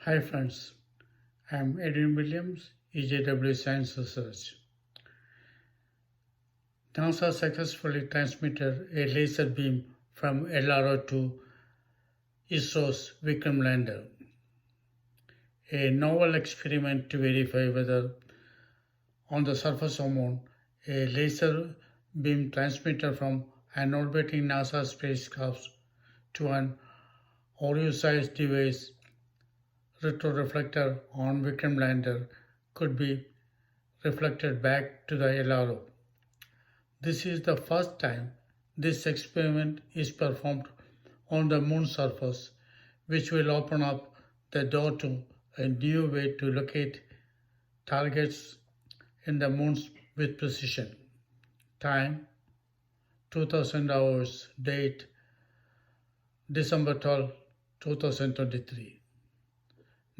Hi friends, I am Edwin Williams, EJW Science Research. NASA successfully transmitted a laser beam from LRO to ISRO's Vikram lander, a novel experiment to verify whether on the surface of Moon a laser beam transmitted from an orbiting NASA spacecraft to an Oreo-sized device retroreflector on Vikram lander could be reflected back to the LRO. This is the first time this experiment is performed on the moon's surface, which will open up the door to a new way to locate targets in the moon with precision. Time 2000 hours, date December 12, 2023.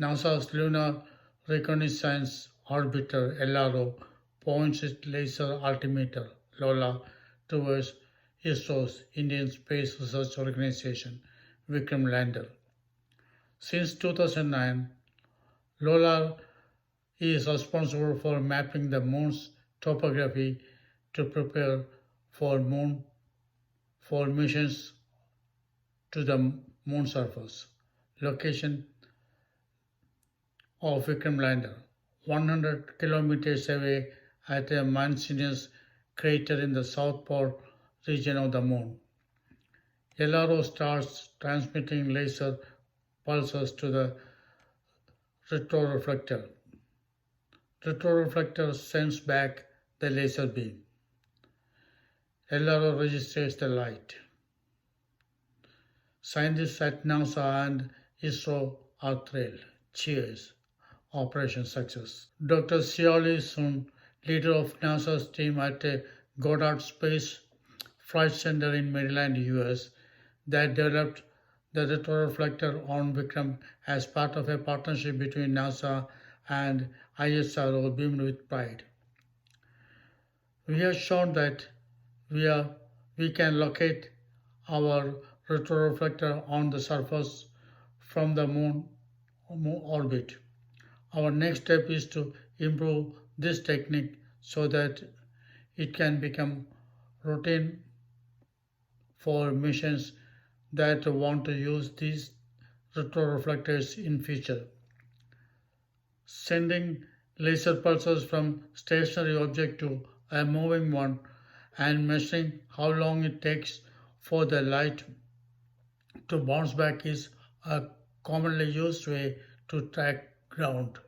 NASA's Lunar Reconnaissance Orbiter LRO points its laser altimeter LOLA towards ISRO's Indian Space Research Organization Vikram lander. Since 2009, LOLA is responsible for mapping the moon's topography to prepare for missions to the moon surface. Location of Vikram lander, 100 kilometers away at a mountainous crater in the south pole region of the moon. LRO starts transmitting laser pulses to the retroreflector. Retroreflector sends back the laser beam. LRO registers the light. Scientists at NASA and ISRO are thrilled. Cheers. Operation success. Dr. Sioli Sun, leader of NASA's team at Goddard Space Flight Center in Maryland, US, that developed the retroreflector on Vikram as part of a partnership between NASA and ISRO, beamed with pride. We have shown that we can locate our retroreflector on the surface from the moon orbit. Our next step is to improve this technique so that it can become routine for missions that want to use these retroreflectors in future. Sending laser pulses from stationary object to a moving one and measuring how long it takes for the light to bounce back is a commonly used way to track ground.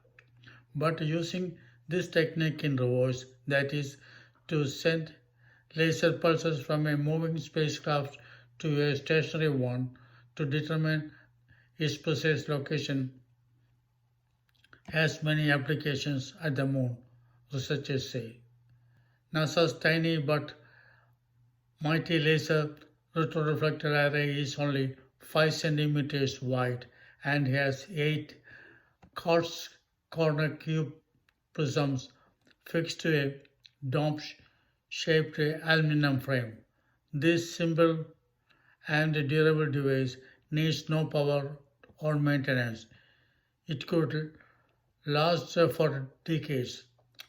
But using this technique in reverse, that is, to send laser pulses from a moving spacecraft to a stationary one to determine its precise location, has many applications at the moon, researchers say. NASA's tiny but mighty laser retroreflector array is only 5 centimeters wide and has 8 quartz corner cube prisms fixed to a dome-shaped aluminum frame. This simple and durable device needs no power or maintenance. It could last for decades.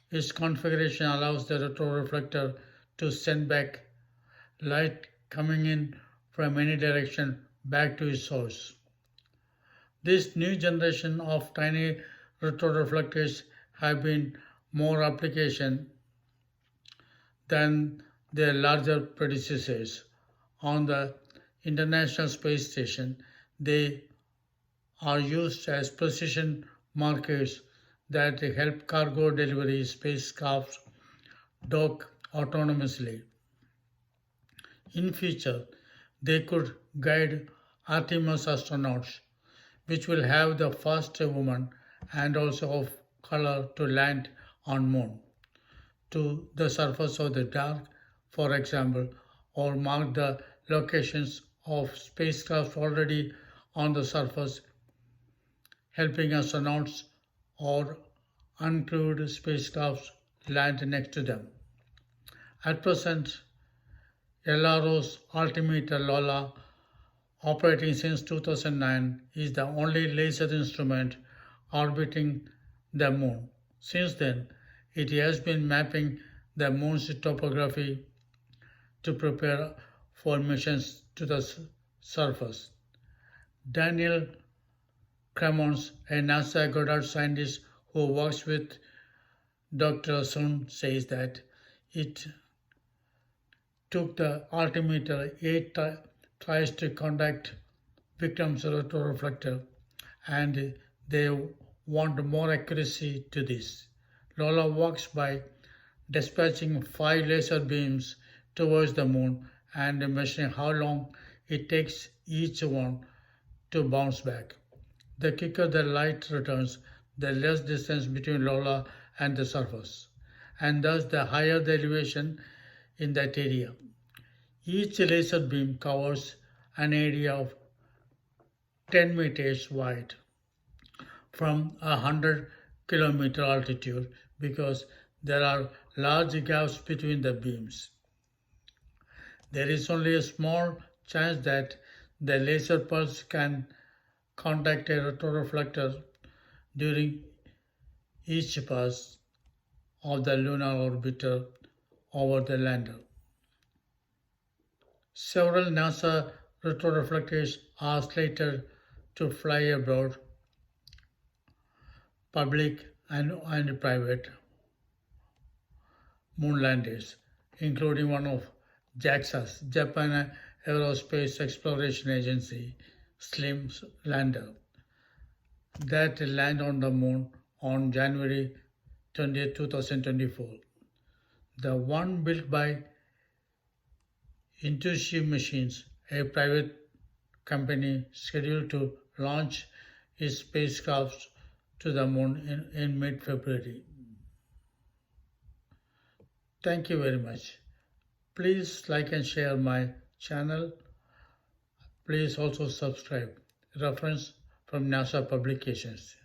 Its configuration allows the retroreflector to send back light coming in from any direction back to its source. This new generation of tiny retroreflectors have been more application than their larger predecessors. On the International Space Station, they are used as precision markers that help cargo delivery spacecraft dock autonomously. In future, they could guide Artemis astronauts, which will have the first woman and also of color to land on moon, to the surface of the dark, for example, or mark the locations of spacecraft already on the surface, helping astronauts or uncrewed spacecraft land next to them. At present, LRO's altimeter LOLA, operating since 2009, is the only laser instrument orbiting the moon. Since then, it has been mapping the moon's topography to prepare for missions to the surface. Daniel Cremons, a NASA Goddard scientist who works with Dr. Sun, says that it took the altimeter eight tries to contact Vikram's reflector, and they want more accuracy to this. Lola works by dispatching five laser beams towards the moon and measuring how long it takes each one to bounce back. The quicker the light returns, the less distance between Lola and the surface, and thus the higher the elevation in that area. Each laser beam covers an area of 10 meters wide from 100-kilometer altitude because there are large gaps between the beams. There is only a small chance that the laser pulse can contact a retroreflector during each pass of the lunar orbiter over the lander. Several NASA retroreflectors are slated to fly abroad, public and private moon landers, including one of JAXA's Japan Aerospace Exploration Agency SLIM's lander that land on the moon on January 20th, 2024. The one built by Intuitive Machines, a private company scheduled to launch its spacecraft to the moon in mid-February. Thank you very much. Please like and share my channel. Please also subscribe. Reference from NASA publications.